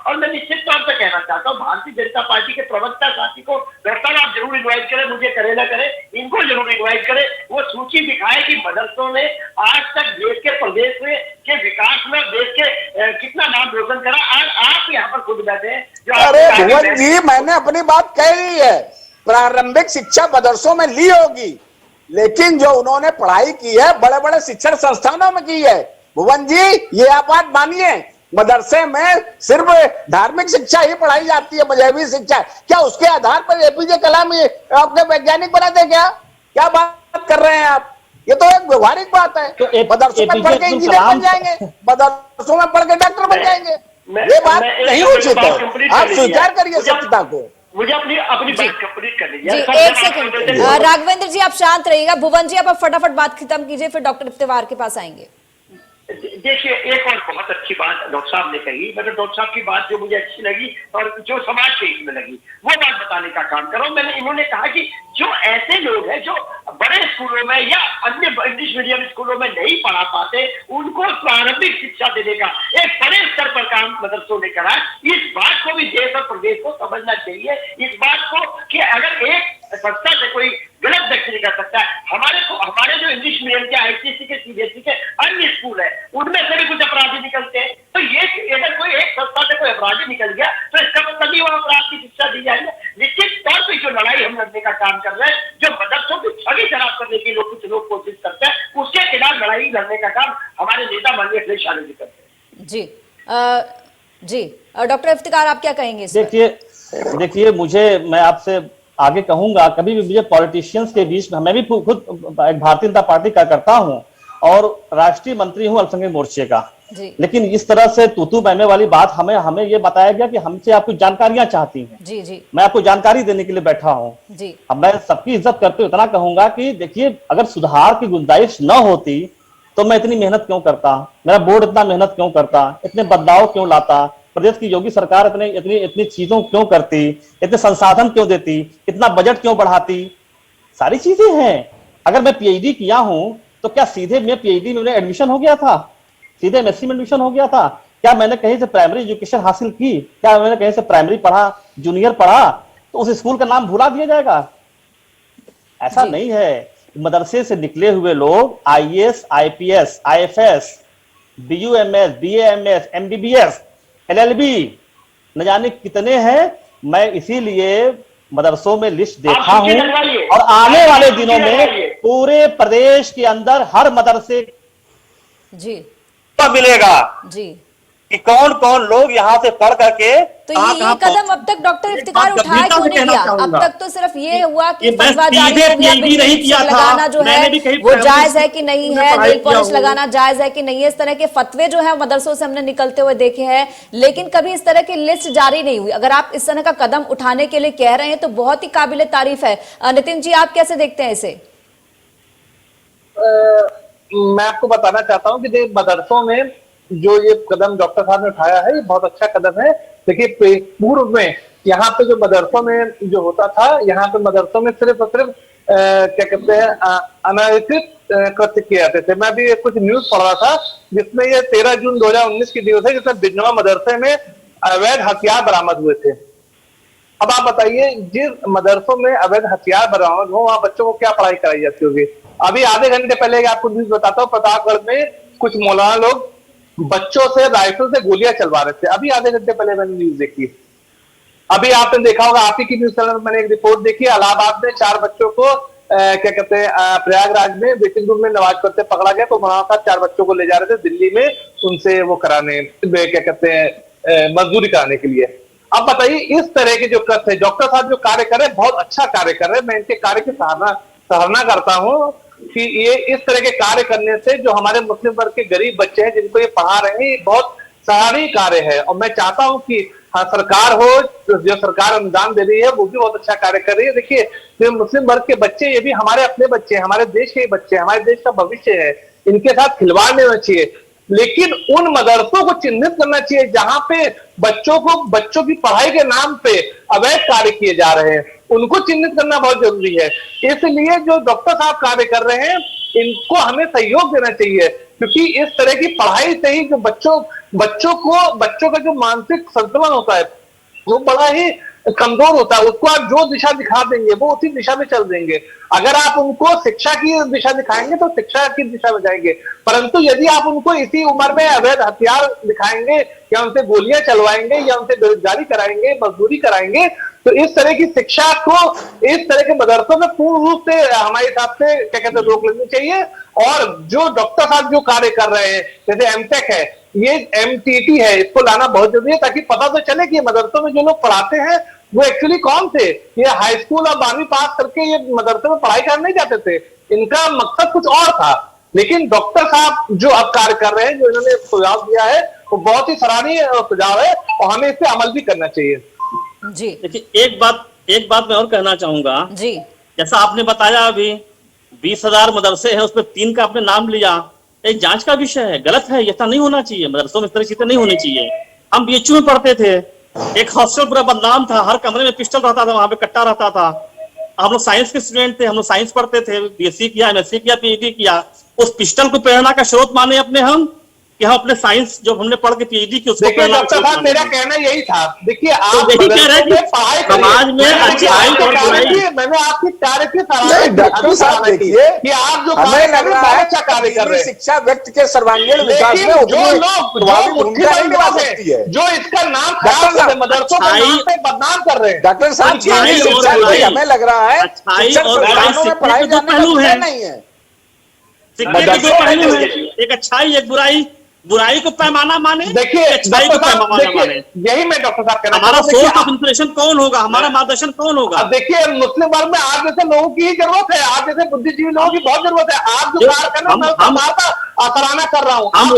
और मैं निश्चित तौर पर कहना चाहता हूँ, भारतीय जनता पार्टी के प्रवक्ता साथी को डॉक्टर आप जरूर इन्वाइट करें, मुझे करे ना करे, इनको जरूर इन्वाइट करें। वो सूची दिखाए कि मदरसों ने आज तक देश के प्रदेश में के विकास में देश के कितना नाम रोशन करा। आज आप यहाँ पर खुद बैठे हैं। अरे भुवन जी, मैंने अपनी बात कह दी है, प्रारंभिक शिक्षा मदरसों में ली होगी, लेकिन जो उन्होंने पढ़ाई की है बड़े बड़े शिक्षण संस्थानों में की है। भुवन जी ये आप बात मानिए, मदरसे में सिर्फ धार्मिक शिक्षा ही पढ़ाई जाती है, मजहबी शिक्षा, क्या उसके आधार पर एपीजे कलाम आपके वैज्ञानिक बनाते? क्या बात कर रहे हैं आप? ये तो एक व्यवहारिक बात है। तो मदरसों में पढ़ के इंजीनियर बन जाएंगे, मदरसों में पढ़ के डॉक्टर बन जाएंगे, ये बात नहीं उचित है। आप स्वीकार करिए सत्यता को। मुझे अपनी बात कंप्लीट करनी है। जी एक सेकंड राघवेंद्र जी आप शांत रहिएगा। भुवन जी आप फटाफट बात खत्म कीजिए, फिर डॉक्टर इफ्तिवार के पास आएंगे। देखिए एक और बहुत अच्छी बात डॉक्टर साहब ने कही, मतलब डॉक्टर साहब की बात जो मुझे अच्छी लगी और जो समाज के इसमें लगी, वो बात बताने का काम करो। इन्होंने कहा कि जो ऐसे लोग हैं जो बड़े स्कूलों में या अन्य इंग्लिश मीडियम स्कूलों में नहीं पढ़ा पाते, उनको प्रारंभिक शिक्षा देने का एक बड़े स्तर पर काम मदरसों ने करा। इस बात को भी देश और प्रदेश को समझना चाहिए, इस बात को कि अगर एक संस्था से कोई गलत व्यक्ति नहीं कर सकता है। हमारे जो इंग्लिश मीडियम के, आईसीएसई के, सीबीएसई के अन्य स्कूल है, उनमें से भी कुछ अपराधी निकलते हैं। तो ये अगर कोई एक संस्था से कोई अपराधी निकल गया तो इसका मतलब ही वहां अपराध की शिक्षा दी जाएगी। निश्चित तौर पर जो लड़ाई हम लड़ने का काम कर रहे हैं, जो मदरसों की छवि खराब करने की कुछ लोग कोशिश करते हैं, उसके खिलाफ लड़ाई लड़ने का काम हमारे नेता माननीय अखिलेश यादव जी करते हैं। जी डॉक्टर इफ्तिकार आप क्या कहेंगे? देखिए मैं आपसे आगे कहूंगा, कभी भी मुझे पॉलिटिशियंस के बीच में, मैं भी खुद एक भारतीय जनता पार्टी का करता हूं और राष्ट्रीय मंत्री हूं अल्पसंख्यक मोर्चे का, लेकिन इस तरह से तूतू बहने वाली बात हमें ये बताया गया कि हमसे आप कुछ जानकारियां चाहती हैं। जी मैं आपको जानकारी देने के लिए बैठा हूं। जी अब मैं सबकी इज्जत करते हुए इतना कहूंगा कि देखिए, अगर सुधार की गुंजाइश न होती तो मैं इतनी मेहनत क्यों करता, मेरा बोर्ड इतना मेहनत क्यों करता, इतने बदलाव क्यों लाता, प्रदेश की योगी सरकार इतनी चीजों क्यों करती, इतने संसाधन क्यों देती, इतना बजट क्यों बढ़ाती, सारी चीजें हैं। अगर मैं पीएचडी किया हूं तो क्या सीधे मैं पीएचडी में एडमिशन हो गया था, सीधे एमएससी में एडमिशन हो गया था? क्या मैंने कहीं से प्राइमरी एजुकेशन हासिल की? क्या मैंने कहीं से प्राइमरी पढ़ा, जूनियर पढ़ा तो उस स्कूल का नाम भुला दिया जाएगा? ऐसा नहीं है। मदरसे से निकले हुए लोग IAS, IPS, IFS, BUMS, BAMS, MBBS, LLB, न जाने कितने हैं। मैं इसीलिए मदरसों में लिस्ट देखा हूं और आने वाले दिनों में पूरे प्रदेश के अंदर हर मदरसे जी मिलेगा जी। कि कौन कौन लोग यहाँ से पढ़ करके तो ये कदम अब तक डॉक्टर इफ्तिकार उठाया क्यों नहीं किया? अब तक तो सिर्फ ये हुआ कि फतवा जारी हो गया, लिपस्टिक लगाना जो है वो जायज है कि नहीं है, नेल पॉलिश लगाना जायज है कि नहीं है, इस तरह के फतवे जो है मदरसों से हमने निकलते हुए देखे हैं, लेकिन कभी इस तरह की लिस्ट जारी नहीं हुई। अगर आप इस तरह का कदम उठाने के लिए कह रहे हैं तो बहुत ही काबिले तारीफ है। नितिन जी, आप कैसे देखते हैं इसे? मैं आपको बताना चाहता हूँ कि मदरसों में जो ये कदम डॉक्टर साहब ने उठाया है, ये बहुत अच्छा कदम है। देखिए, पूर्व में यहाँ पे जो मदरसों में जो होता था, यहाँ पे मदरसों में सिर्फ और सिर्फ क्या कहते हैं, अनाधिकृत कृत्य किए जाते थे। मैं भी कुछ न्यूज पढ़ रहा था जिसमें ये 13 जून 2019 की न्यूज है, जिसमें बिजनौर मदरसे में अवैध हथियार बरामद हुए थे। अब आप बताइए, जिस मदरसों में अवैध हथियार बरामद हो, वहां बच्चों को क्या पढ़ाई कराई जाती होगी? अभी आधे घंटे पहले आपको न्यूज बताता हूँ, प्रतापगढ़ में कुछ मौलाना लोग बच्चों से राइफल से गोलियां चलवा रहे थे। अभी आधे घंटे पहले मैंने न्यूज देखी। अभी आपने देखा होगा, आप ही की न्यूज चैनल में मैंने एक रिपोर्ट देखी, इलाहाबाद में 4 बच्चों को क्या कहते हैं, प्रयागराज में वेटिंग रूम में नमाज पढ़ते पकड़ा गया। तो वहां का 4 बच्चों को ले जा रहे थे दिल्ली में, उनसे वो कराने, क्या कहते हैं, मजदूरी कराने के लिए। अब बताइए, इस तरह के जो कृत्य है, डॉक्टर साहब जो कार्य कर रहे हैं, बहुत अच्छा कार्य कर रहे हैं। मैं इनके कार्य की सराहना करता हूँ कि ये इस तरह के कार्य करने से जो हमारे मुस्लिम वर्ग के गरीब बच्चे हैं, जिनको ये पढ़ा रहे हैं, ये बहुत सराहनीय कार्य है। और मैं चाहता हूं कि हाँ, सरकार हो, जो सरकार अनुदान दे रही है, वो भी बहुत अच्छा कार्य कर रही है। देखिए, जो मुस्लिम वर्ग के बच्चे, ये भी हमारे अपने बच्चे हैं, हमारे देश के बच्चे हैं, हमारे देश का भविष्य है। इनके साथ खिलवाड़ नहीं होना चाहिए, लेकिन उन मदरसों को चिन्हित करना चाहिए जहां पे बच्चों की पढ़ाई के नाम पे अवैध कार्य किए जा रहे हैं, उनको चिन्हित करना बहुत जरूरी है। इसलिए जो डॉक्टर साहब कार्य कर रहे हैं, इनको हमें सहयोग देना चाहिए, क्योंकि इस तरह की पढ़ाई से ही जो बच्चों का जो मानसिक संतुलन होता है, वो बड़ा ही कमजोर होता है। उसको आप जो दिशा दिखा देंगे, वो उसी दिशा में चल देंगे। अगर आप उनको शिक्षा की दिशा दिखाएंगे तो शिक्षा की दिशा में जाएंगे, परंतु यदि आप उनको इसी उम्र में अवैध हथियार दिखाएंगे, या उनसे गोलियां चलवाएंगे, या उनसे बेरोजगारी कराएंगे, मजदूरी कराएंगे, तो इस तरह की शिक्षा को इस तरह के मदरसों में पूर्ण रूप से हमारे हिसाब से क्या कहते हैं, रोक लेनी चाहिए। और जो डॉक्टर साहब जो कार्य कर रहे हैं, जैसे एमटेक है, ये एमटीटी है, इसको लाना बहुत जरूरी है, ताकि पता तो चले कि मदरसों में जो लोग पढ़ाते हैं वो एक्चुअली कौन थे। ये हाई स्कूल और 12वीं पास करके ये मदरसे में पढ़ाई करने नहीं जाते थे, इनका मकसद कुछ और था। लेकिन डॉक्टर साहब जो अब कार्य कर रहे हैं, जो इन्होंने सुझाव दिया है, वो बहुत ही सराहनीय सुझाव है और हमें इस पे अमल भी करना चाहिए। जी देखिए, एक बात मैं और कहना चाहूंगा जी। जैसा आपने बताया, अभी 20,000 मदरसे हैं, उसमें 3 का आपने नाम लिया, एक जांच का विषय है, गलत है, ऐसा नहीं होना चाहिए। मदरसों में इस तरह की चीजें नहीं होनी चाहिए। हम बीएचयू में पढ़ते थे, एक हॉस्टल पूरा बदनाम था, हर कमरे में पिस्टल रहता था, वहां पे कट्टा रहता था। हम लोग साइंस के स्टूडेंट थे, हम लोग साइंस पढ़ते थे, बीएससी किया, एमएससी किया, पीएचडी किया। उस पिस्टल को प्रेरणा का स्रोत माने अपने हम, कि हम अपने साइंस जो हमने पढ़ के पीएचडी की, उसको देखिए डॉक्टर साहब, मेरा कहना यही था। देखिए, आप यही कह रहे हैं कि समाज में अच्छाई और बुराई, मैंने आपकी कार्य की डॉक्टर साहब देखिए, कि आप जो हमें लग रहा है अच्छा कार्य कर रहे हैं, शिक्षा व्यक्ति के सर्वांगीण विकास में जो लोग भूमिका नहीं निभा सकती है, जो इसका नाम खराब कर रहे हैं, मदरसों के नाम पे बदनाम कर रहे हैं। डॉक्टर साहब, हमें लग रहा है शिक्षण संस्थानों में पढ़ाई जाने का विषय नहीं है। सिक्के के 2 पहलू हैं, एक अच्छाई, एक बुराई। बुराई को पैमाना माने, देखिए अच्छाई को पैमाना माने। यही मैं डॉक्टर साहब कहना हमारा सोर्स ऑफ इंस्पिरेशन कौन होगा, हमारा मार्गदर्शन कौन होगा? अब देखिए, मुस्लिम वर्ग में आप जैसे लोगों की ही जरूरत है, आप जैसे बुद्धिजीवी लोगों की बहुत जरूरत है। आप जो कार्य करना, मैं सराहना कर रहा हूँ। हम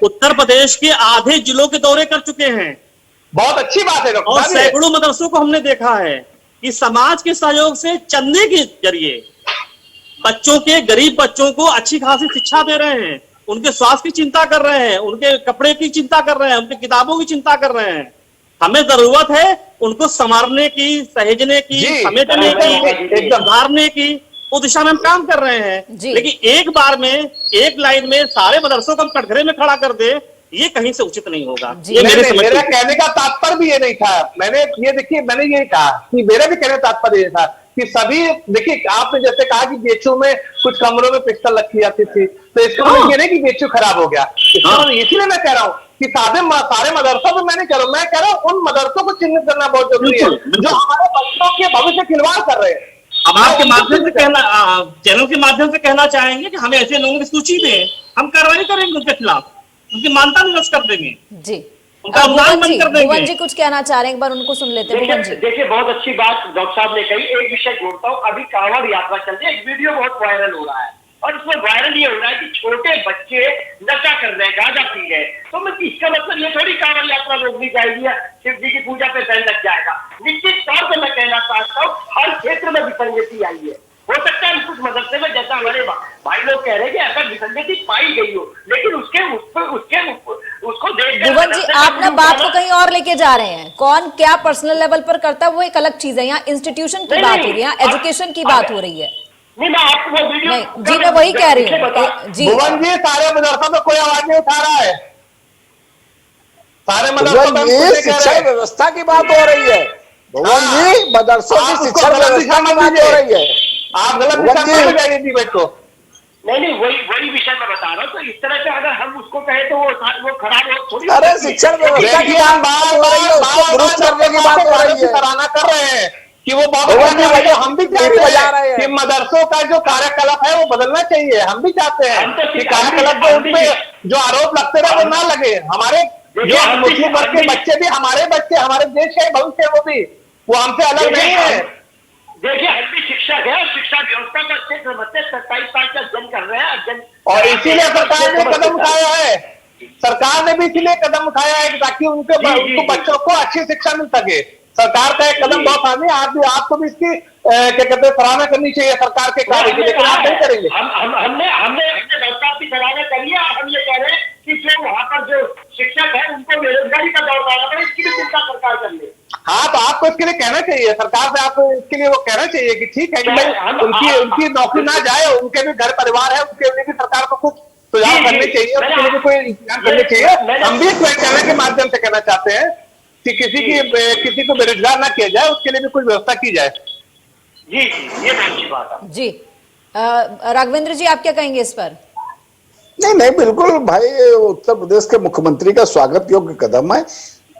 उत्तर प्रदेश के आधे जिलों के दौरे कर चुके हैं। बहुत अच्छी बात है डॉक्टर और साहब। सैकड़ों मदरसों को हमने देखा है कि समाज के सहयोग से चंदे के जरिए बच्चों के, गरीब बच्चों को अच्छी खासी शिक्षा दे रहे हैं, उनके स्वास्थ्य की चिंता कर रहे हैं, उनके कपड़े की चिंता कर रहे हैं, उनकी किताबों की चिंता कर रहे हैं। हमें जरूरत है उनको संवारने की, सहेजने की, समेटने की, सुधारने की, उस दिशा में हम काम कर रहे हैं। लेकिन एक बार में, एक लाइन में सारे मदरसों को हम कटघरे में खड़ा कर दे, ये कहीं से उचित नहीं होगा। मेरा कहने का तात्पर्य भी ये नहीं था। मैंने ये कहा कि मेरा भी कहने का तात्पर्य ये था कि सभी, देखिए, आपने जैसे कहा कि बीएचयू में कुछ कमरों में पिस्टल रखी जाती थी, तो इसका मतलब ये नहीं कि बीएचयू खराब हो गया। इसीलिए मैं कह रहा हूँ कि सारे मदरसों में मैं नहीं कह रहा हूँ, मैं कह रहा हूँ उन मदरसों को चिन्हित करना बहुत जरूरी है जो हमारे बच्चों के भविष्य खिलवाड़ कर रहे हैं। हम आपके माध्यम से चैनल के माध्यम से कहना चाहेंगे कि हमें ऐसे लोगों की सूची दें, हम कार्रवाई करेंगे उनके खिलाफ, उनकी मानता निरस्त कर देंगे, जी उनका अनुदान बंद कर देंगे। भुवन जी कुछ कहना चाह रहे हैं, एक बार उनको सुन लेते हैं। भुवन जी देखिए बहुत अच्छी बात डॉक्टर साहब ने कही। एक विषय जोड़ता हूँ, अभी कांवड़ यात्रा चल रही है, एक वीडियो बहुत वायरल हो रहा है और उसमें वायरल ये हो रहा है कि छोटे बच्चे नशा कर रहे हैं, गांजा पी रहे हैं। तो मैं इसका मतलब ये थोड़ी कांवड़ यात्रा रोकनी चाहिए या शिव जी की पूजा पे बैन लग जाएगा। निश्चित तौर पर मैं कहना चाहता हूँ हर क्षेत्र में विसंगति आई है। हो सकता है कुछ मदरसे में जैसा हमारे भाई लोग कह रहे हैं कि अगर विसंगति पाई गई हो, लेकिन उसको देख भुवन जी आप ना बात को कहीं और लेके जा रहे हैं। कौन क्या पर्सनल लेवल पर करता है वो एक अलग चीज है, यहाँ इंस्टीट्यूशन की बात हो रही है, यहाँ एजुकेशन की बात हो रही है। नहीं मैं आपको वो वीडियो नहीं जी मैं वही कह रही हूँ जी। भुवन जी सारे मदरसों में कोई आवाज नहीं उठा रहा है, सारे मदरसों में ये शिक्षा व्यवस्था की बात हो रही है। भगवान जी मदरसों की शिक्षा व्यवस्था की बात हो रही है। आप गलत दिशा में जाइए डिबेट को। नहीं वही विषय मैं बता रहा हूँ। तो इस तरह से अगर हम उसको कहें तो वो खराब हो थोड़ी। अरे शिक्षा व्यवस्था की बात हो रही है, उसको दुरुस्त करने की बात हो रही है। सराहना कर रहे हैं कि वो बहुत हम भी चाहते हैं कि मदरसों का जो कार्यकलाप है वो बदलना चाहिए। हम भी चाहते हैं कि कार्यकलाप जो उनपे जो आरोप लगते रहे वो ना लगे। हमारे जो मुस्लिम वर्ग के बच्चे भी हमारे बच्चे, हमारे देश के भविष्य वो हमसे अलग नहीं है। देखिए हम भी शिक्षक है, शिक्षा व्यवस्था का अच्छे से समझते 27 साल का अध्ययन कर रहे हैं अध्ययन, और इसीलिए सरकार ने कदम उठाया है। सरकार ने भी इसीलिए कदम उठाया है ताकि उनको बच्चों को अच्छी शिक्षा मिल सके। सरकार का एक कदम बहुत आगे, आपको भी इसकी क्या कहते हैं सराहना करनी चाहिए सरकार के कार्य की, लेकिन आप नहीं करेंगे। हमने सरकार की सराहना करी है। हम ये कह रहे हैं कि जो वहाँ पर जो शिक्षक है उनको बेरोजगारी का दौर डाला था, इसकी भी चिंता सरकार कर ले। हाँ तो आपको इसके लिए कहना चाहिए, सरकार से आपको इसके लिए वो कहना चाहिए कि ठीक है कि भाई उनकी नौकरी ना जाए, उनके भी घर परिवार है, उनके लिए भी सरकार को कुछ सुझाव करने चाहिए, उसके लिए भी कोई इंतजाम करने चाहिए। हम भी इस चैनल के माध्यम से कहना चाहते हैं कि किसी को बेरोजगार ना किया जाए, उसके लिए भी कोई व्यवस्था की जाए। जी ये अच्छी बात है जी। राघवेंद्र जी आप क्या कहेंगे इस पर? नहीं बिल्कुल भाई, उत्तर प्रदेश के मुख्यमंत्री का स्वागत योग्य कदम है।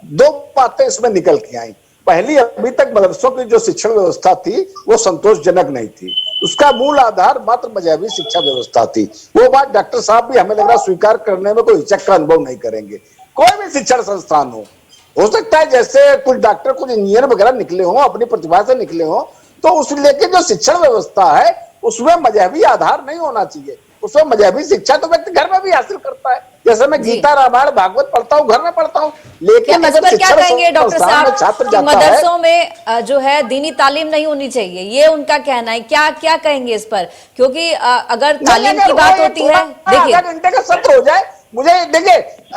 दो बातें इसमें निकल के आई। पहली, अभी तक मदरसों की जो शिक्षण व्यवस्था थी वो संतोषजनक नहीं थी। उसका मूल आधार मात्र मजहबी शिक्षा व्यवस्था थी। वो बात डॉक्टर साहब भी हमें लग रहा स्वीकार करने में कोई हिचक का अनुभव नहीं करेंगे। कोई भी शिक्षण संस्थान हो सकता है जैसे कुछ डॉक्टर कुछ इंजीनियर वगैरह निकले हों, अपनी प्रतिभा से निकले हों, तो उस लेके जो शिक्षण व्यवस्था है उसमें मजहबी आधार नहीं होना चाहिए। उसमें मजहबी शिक्षा तो व्यक्ति घर में भी हासिल करता है, जैसे मैं गीता रामायण भागवत पढ़ता हूँ, घर में पढ़ता हूँ। लेकिन अगर क्या कहेंगे डॉक्टर साहब छात्र कि जाता मदरसों में जो है दीनी तालीम नहीं होनी चाहिए, ये उनका कहना है। क्या कहेंगे इस पर? क्योंकि अगर तालीम की बात होती है, देखिए आधा घंटे का सत्र हो जाए, मुझे देखिए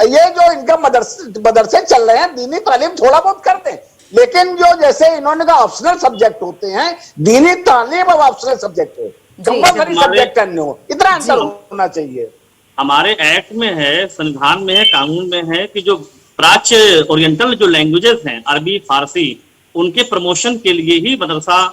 ये जो इनका मदरसे चल रहे हैं, दीनी तालीम थोड़ा बहुत कर दें, लेकिन जो जैसे इन्होंने कहा ऑप्शनल सब्जेक्ट होते हैं, दीनी तालीम अब ऑप्शनल सब्जेक्ट हो, कंपलसरी सब्जेक्ट करने हो, इतना अंतर होना चाहिए। हमारे एक्ट में है, संविधान में है, कानून में है कि जो प्राच्य ओरिएंटल जो लैंग्वेजेस हैं, अरबी फारसी, उनके प्रमोशन के लिए ही मदरसा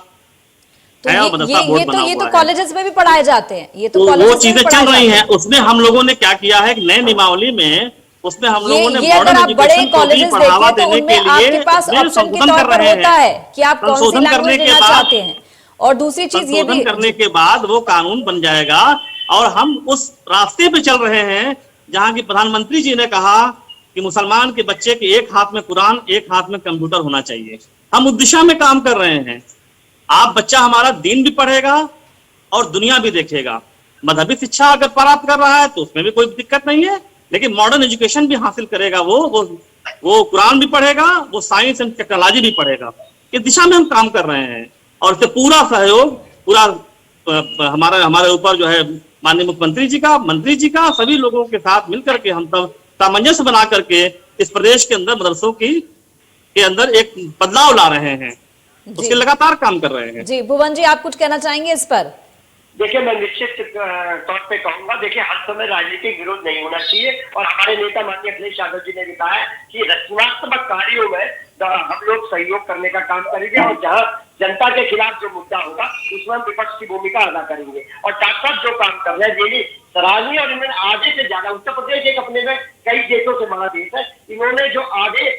तो है और मदरसा बोर्ड बना हुआ है। ये तो कॉलेजेस में भी पढ़ाए जाते हैं, ये तो वो चीजें चल रही हैं। उसमें हम लोगों ने क्या किया है, नए नियमावली में उसमें हम लोगों ने अगर आप बड़े कॉलेजेस देखें तो उनमें आपके पास ऑप्शन के तौर पर होता है कि आप कौन सी लैंग्वेज लेना चाहते हैं। और दूसरी चीज ये भी करने के बाद वो कानून बन जाएगा और हम उस रास्ते पे चल रहे हैं जहां की प्रधानमंत्री जी ने कहा कि मुसलमान के बच्चे के एक हाथ में कुरान, एक हाथ में कंप्यूटर होना चाहिए। हम उस दिशा में काम कर रहे हैं। आप बच्चा हमारा दीन भी पढ़ेगा और दुनिया भी देखेगा। मजहबी शिक्षा अगर प्राप्त कर रहा है तो उसमें भी कोई दिक्कत नहीं है, लेकिन मॉडर्न एजुकेशन भी हासिल करेगा। वो कुरान भी पढ़ेगा, वो साइंस एंड टेक्नोलॉजी भी पढ़ेगा। इस दिशा में हम काम कर रहे हैं और इससे पूरा सहयोग, पूरा हमारे ऊपर जो है माननीय मुख्यमंत्री जी का, मंत्री जी का, सभी लोगों के साथ मिलकर के हम सब सामंजस्य बना करके इस प्रदेश के अंदर मदरसों के अंदर एक बदलाव ला रहे हैं, उसके लगातार काम कर रहे हैं। जी भुवन जी आप कुछ कहना चाहेंगे इस पर? देखिए मैं निश्चित तौर पे कहूंगा, देखिए हर समय राजनीतिक विरोध नहीं होना चाहिए और हमारे नेता माननीय अखिलेश यादव जी ने भी कहा है कि रचनात्मक कार्यों में हम लोग सहयोग करने का काम करेंगे और जहां जनता के खिलाफ जो मुद्दा होगा उसमें हम विपक्ष की भूमिका अदा करेंगे। और डॉक्टर साहब जो काम कर रहे हैं ये भी सराहनीय, और इन्होंने आगे से ज्यादा, उत्तर प्रदेश एक अपने में कई देशों से महादेश है, इन्होंने जो आगे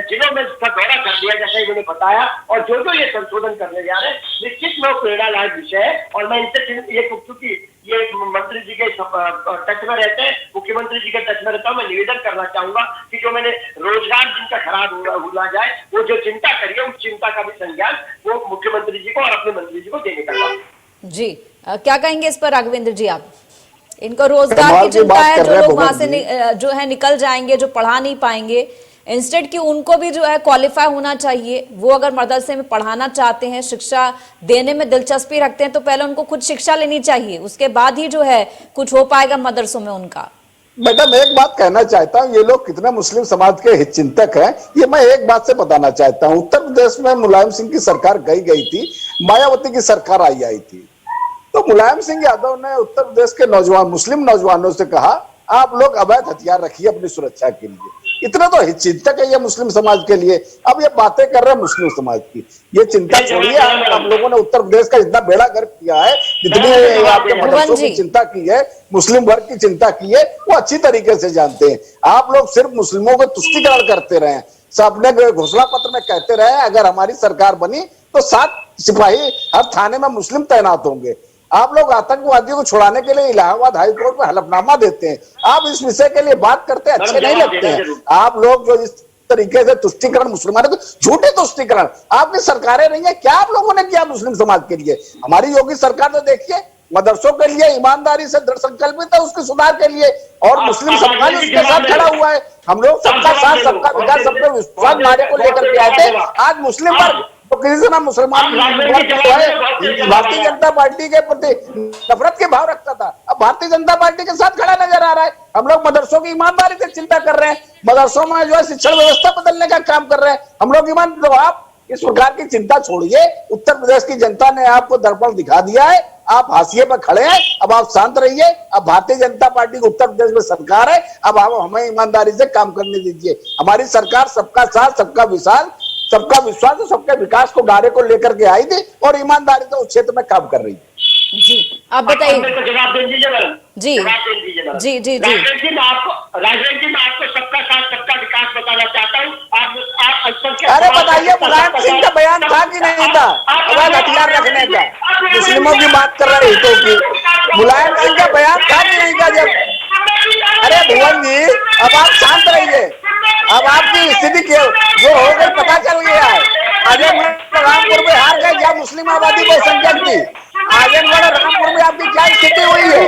जिलों में इसका दौरा कर दिया जैसा इन्होंने बताया, और जो जो ये संशोधन करने जा रहे हैं निश्चित में प्रेरणा लायक विषय है। और मैं इनसे ये चूंकि ये मंत्री जी के टच में रहते हैं, मुख्यमंत्री जी के टच में रहता हूँ, मैं निवेदन करना चाहूंगा कि जो मैंने रोजगार जिनका खराब हुआ जाए, वो जो चिंता करिए उस चिंता का भी संज्ञान वो मुख्यमंत्री जी को और अपने मंत्री जी को देने का। जी क्या कहेंगे इस पर राघवेंद्र जी आप? इनको रोजगार की चिंता है, जो लोग वहां से जो है निकल जाएंगे, जो पढ़ा नहीं पाएंगे, इंस्टेड कि उनको भी जो है क्वालिफाई होना चाहिए। वो अगर मदरसे में पढ़ाना चाहते हैं, शिक्षा देने में दिलचस्पी रखते हैं, तो पहले उनको खुद शिक्षा लेनी चाहिए, उसके बाद ही जो है कुछ हो पाएगा मदरसों में उनका। मैडम एक बात कहना चाहता हूँ, ये लोग कितने मुस्लिम समाज के हितचिंतक हैं, ये मैं एक बात से बताना चाहता हूँ। उत्तर प्रदेश में मुलायम सिंह की सरकार गई थी, मायावती की सरकार आई थी, तो मुलायम सिंह यादव ने उत्तर प्रदेश के नौजवान मुस्लिम नौजवानों से कहा आप लोग अवैध हथियार रखिए अपनी सुरक्षा के लिए। इतना तो चिंतक है ये मुस्लिम समाज के लिए। अब ये बातें कर रहे हैं मुस्लिम समाज की, ये चिंता छोड़िए। आप लोगों ने उत्तर प्रदेश का इतना बेड़ा गर्क किया है, जितनी आपके मदरसों की चिंता की है, मुस्लिम वर्ग की चिंता की है, वो अच्छी तरीके से जानते हैं। आप लोग सिर्फ मुस्लिमों को तुष्टीकरण करते रहे, सबने घोषणा पत्र में कहते रहे अगर हमारी सरकार बनी तो 7 सिपाही हर थाने में मुस्लिम तैनात होंगे। आप लोग आतंकवादियों को छुड़ाने के लिए इलाहाबाद हाई कोर्ट में हलफनामा देते हैं, आप इस विषय के लिए बात करते हैं, अच्छे नहीं लगते हैं। आप लोग जो इस तरीके से तुष्टीकरण, मुसलमानों को झूठे तुष्टीकरण, आपकी सरकारें नहीं है क्या आप लोगों ने किया मुस्लिम समाज के लिए? हमारी योगी सरकार तो देखिए मदरसों के लिए ईमानदारी से दृढ़ संकल्पित है, उसके सुधार के लिए, और मुस्लिम समाज उसके साथ खड़ा हुआ है। हम लोग सबका साथ, सबका विकास, सबका विश्वास नारे को लेकर के आए थे। आज मुस्लिम वर्ग तो किसी से मुसलमान भारतीय जनता पार्टी के प्रति नफरत के भाव रखता था, अब भारतीय जनता पार्टी के साथ खड़ा नजर आ रहा है। हम लोग मदरसों की ईमानदारी से चिंता कर रहे हैं, मदरसों में जो है शिक्षण व्यवस्था बदलने का काम कर रहे हैं हम लोग ईमान। तो आप इस प्रकार की चिंता छोड़िए, उत्तर प्रदेश की जनता ने आपको दर्पण दिखा दिया है, आप हाशिए पर खड़े हैं, अब आप शांत रहिए। अब भारतीय जनता पार्टी की उत्तर प्रदेश में सरकार है, अब आप हमें ईमानदारी से काम करने दीजिए। हमारी सरकार सबका साथ, सबका विश्वास और सबके विकास को नारे को लेकर के आई थी और ईमानदारी से उस क्षेत्र में काम कर रही है। जी आप बताइए। जवाब दे दीजिए जी जी जी जी राजनीति में आपको सबका साथ सबका विकास बताना चाहता हूँ। अरे बताइए मुलायम सिंह का बयान था कि नहीं था अवैध हथियार रखने का, मुस्लिमों की बात कर रहे हितों की, मुलायम सिंह का बयान था कि नहीं था? जब अरे भुवन जी अब आप शांत रहिए, अब आपकी स्थिति जो हो गई पता चल गया है। आजमगढ़ रामपुर में हार गए जहाँ मुस्लिम आबादी बहुसंख्यक थी, आजमगढ़ और रामपुर में आपकी क्या स्थिति हुई है?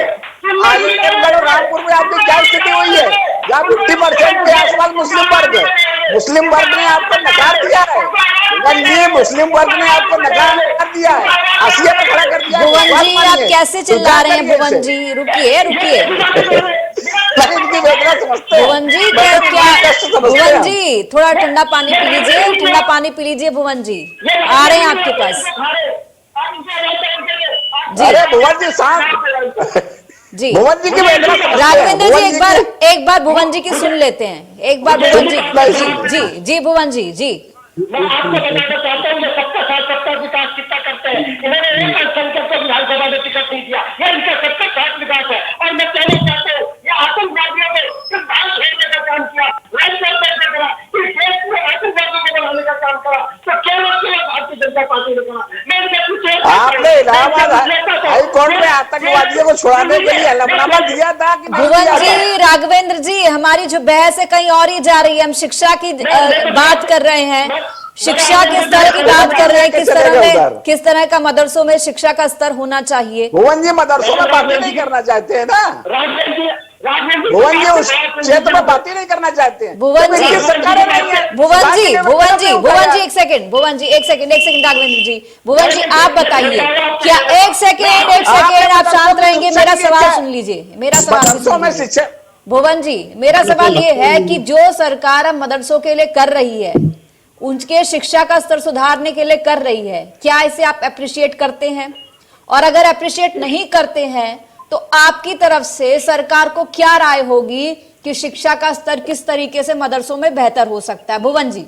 आजमगढ़ और रामपुर में आपकी क्या स्थिति हुई है? जहाँ 50% के आसपास मुस्लिम वर्ग ने आपको नकार दिया है, मुस्लिम वर्ग ने आपको नकार दिया है, हाशिए पे खड़ा कर दिया है। भुवन जी आप कैसे चिल्ला रहे हैं? भुवन जी रुकिए भुवन जी क्या भुवन जी थोड़ा ठंडा पानी पी लीजिए, ठंडा पानी पी लीजिए। भुवन जी आ रहे हैं आपके पास। अरे भुवन जी शांत जी भुवन जी की राघवेंद्र जी एक बार भुवन जी की सुन लेते हैं, एक बार भुवन जी जी भुवन जी जी। मैं आपको बताना चाहता हूँ सबका साथ सबका विकास कितना करते हैं। इन्होंने एक अल्पसंख्यक को विधानसभा में टिकट नहीं दिया, ये इनका सबका साथ विकास है। और मैं कहना चाहता हूँ ये आतंकवादियों ने सिर्फ दाल फेरने का काम किया, करा, इस देश में आतंकवादियों को बनाने का काम करा, तो केवल भारतीय जनता पार्टी ने करा। आपने इलाहाबाद हाई कोर्ट में आतंकवादियों को छुड़ाने के लिए हलफनामा दिया था कि भुवन जी राघवेंद्र जी हमारी जो बहस है कहीं और ही जा रही है। हम शिक्षा की बात कर रहे हैं, शिक्षा के स्तर की बात कर रहे हैं, किस तरह का मदरसों में शिक्षा का स्तर होना चाहिए। भुवन जी मदरसों में बातें नहीं करना चाहते हैं ना, भुवन जी उस क्षेत्र में बातें नहीं करना चाहते हैं। भुवन जी सरकारें नहीं है। भुवन जी एक सेकंड राघवेंद्र जी, भुवन जी आप बताइए क्या एक सेकंड आप शांत रहेंगे? मेरा सवाल सुन लीजिए, मेरा सवाल भुवन जी मेरा सवाल ये है कि जो सरकार अब मदरसों के लिए कर रही है, उनके शिक्षा का स्तर सुधारने के लिए कर रही है, क्या इसे आप अप्रिशिएट करते हैं? और अगर अप्रिशिएट नहीं करते हैं तो आपकी तरफ से सरकार को क्या राय होगी कि शिक्षा का स्तर किस तरीके से मदरसों में बेहतर हो सकता है? भुवन जी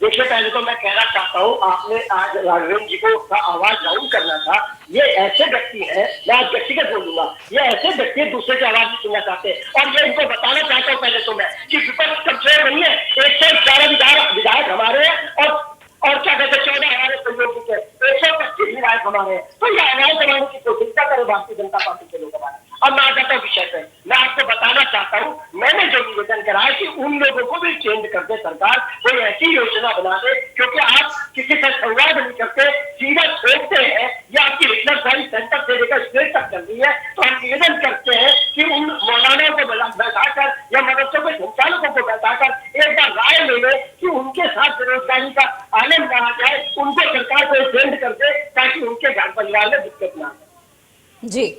देखिए, पहले तो मैं कहना चाहता हूँ, आपने आज राघवेंद्र जी को का आवाज डाउन करना था। ये ऐसे व्यक्ति है, मैं आज व्यक्तिगत बोलूंगा, ये ऐसे व्यक्ति दूसरे की आवाज नहीं सुनना चाहते। और मैं इनको बताना चाहता हूँ पहले तो मैं कि विपक्ष कमजोर नहीं है। 111 विधायक हमारे हैं और क्या कहते हैं 14 हमारे सहयोगी के 125 विधायक हमारे हैं। तो ये आवाज बनाने की कोशिश क्या करे भारतीय जनता पार्टी के लोग हमारे। अब मैं आ जाता हूँ विषय पे। मैं आपको बताना चाहता हूँ, मैंने जो निवेदन करा है कि उन लोगों को भी चेंज कर दे सरकार, कोई ऐसी योजना बना दे, क्योंकि आप किसी से संवाद नहीं करते, सीधा छोड़ते हैं। ये आपकी हिटलरशाही सेंटर से लेकर स्टेट तक चल रही है। तो हम निवेदन करते हैं कि उन मौलानाओं को बैठाकर या मदरसों के संचालकों को बैठाकर एक बार राय ले ले कि उनके साथ बेरोजगारी का आलम कहा जाए, उनको सरकार को चेंज कर दे ताकि उनके घर परिवार में दिक्कत ना आए। जी,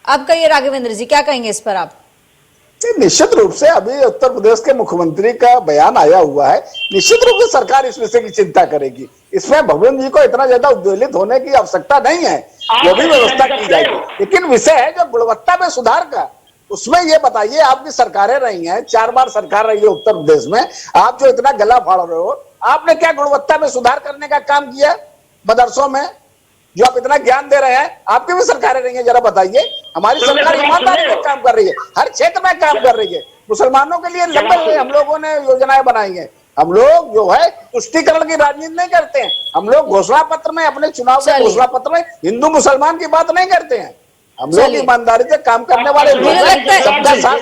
अब कहिए राघवेंद्र जी, क्या कहेंगे इस पर आप? निश्चित रूप से अभी उत्तर प्रदेश के मुख्यमंत्री का बयान आया हुआ है, निश्चित रूप से सरकार इस विषय की चिंता करेगी। इसमें भगवंत जी को इतना ज्यादा उद्वेलित होने की आवश्यकता नहीं है, वो भी व्यवस्था की जाएगी। लेकिन विषय है जो गुणवत्ता में सुधार का, उसमें ये बताइए, आपकी सरकारें रही हैं, 4 बार सरकार रही है उत्तर प्रदेश में, आप जो इतना गला फाड़ रहे हो, आपने क्या गुणवत्ता में सुधार करने का काम किया? मदरसों में जो आप इतना ज्ञान दे रहे हैं, आपकी भी सरकारें रही हैं, जरा बताइए। हमारी सरकार ईमानदारी से काम कर रही है, हर क्षेत्र में काम कर रही है। मुसलमानों के लिए लंबे हम लोगों ने योजनाएं बनाई हैं। हम लोग जो है तुष्टीकरण की राजनीति नहीं करते हैं। हम लोग घोषणा पत्र में, अपने चुनाव के घोषणा पत्र में हिंदू मुसलमान की बात नहीं करते हैं। हम लोग ईमानदारी से काम करने वाले लोग हैं, सबका साथ